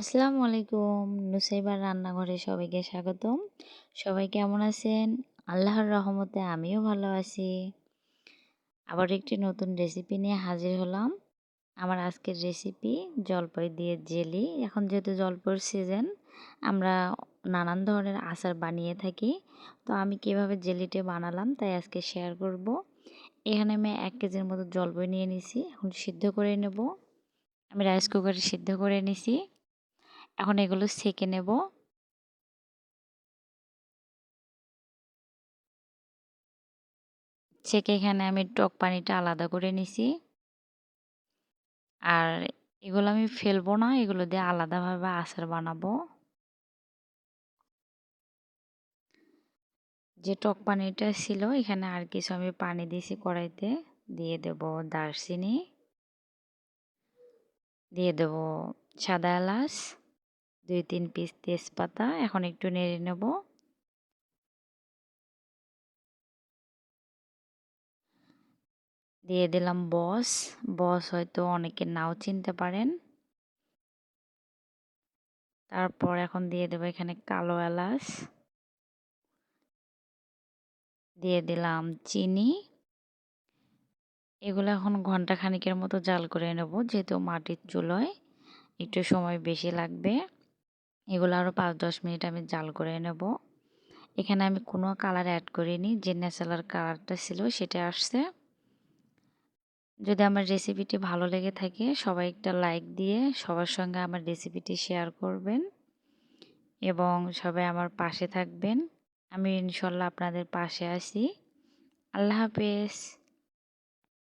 আসসালামু আলাইকুম। নুসাইবার রান্নাঘরে সবাইকে স্বাগতম। সবাই কেমন আছেন? আল্লাহর রহমতে আমিও ভালো আছি। আবার একটি নতুন রেসিপি নিয়ে হাজির হলাম। আমার আজকের রেসিপি জলপাই দিয়ে জেলি। এখন যেহেতু জলপাইয়ের সিজন, আমরা নানান ধরনের আচার বানিয়ে থাকি। তো আমি কিভাবে জেলিটা বানালাম তাই আজকে শেয়ার করব। এখানে আমি 1 কেজির মতো জলপাই নিয়ে নিছি। এখন সিদ্ধ করে নেব। আমি রাইস কুকারে সিদ্ধ করে নিছি। এখন এগুলো ছেঁকে নেব। ছেঁকে এখানে আমি টক পানিটা আলাদা করে নিছি। আর এগুলো আমি ফেলবো না, এগুলো দিয়ে আলাদাভাবে আচার বানাবো। যে টক পানিটা ছিল এখানে আর কিছু আমি পানি দিয়েছি কড়াইতে। দিয়ে দেব দারচিনি, দিয়ে দেব সাদা এলাচ, 2-3 পিস তেজপাতা। এখন একটু নেড়ে নেব। দিয়ে দিলাম বস। বস হয়তো অনেকে নাও চিনতে পারেন। তারপর এখন দিয়ে দেব এখানে কালো এলাচ, দিয়ে দিলাম চিনি। এগুলো এখন ঘন্টা খানিকের মতো জাল করে নেব, যেহেতু মাটির চুলায় একটু সময় বেশি লাগবে। এগুলো আরও 5-10 মিনিট আমি জাল করে নেব। এখানে আমি কোনো কালার অ্যাড করিনি, যে ন্যাচারাল কালারটা ছিল সেটা আসছে। যদি আমার রেসিপিটি ভালো লেগে থাকে সবাই একটা লাইক দিয়ে সবার সঙ্গে আমার রেসিপিটি শেয়ার করবেন এবং সবাই আমার পাশে থাকবেন। আমি ইনশাল্লাহ আপনাদের পাশে আছি। আল্লাহ হাফেজ।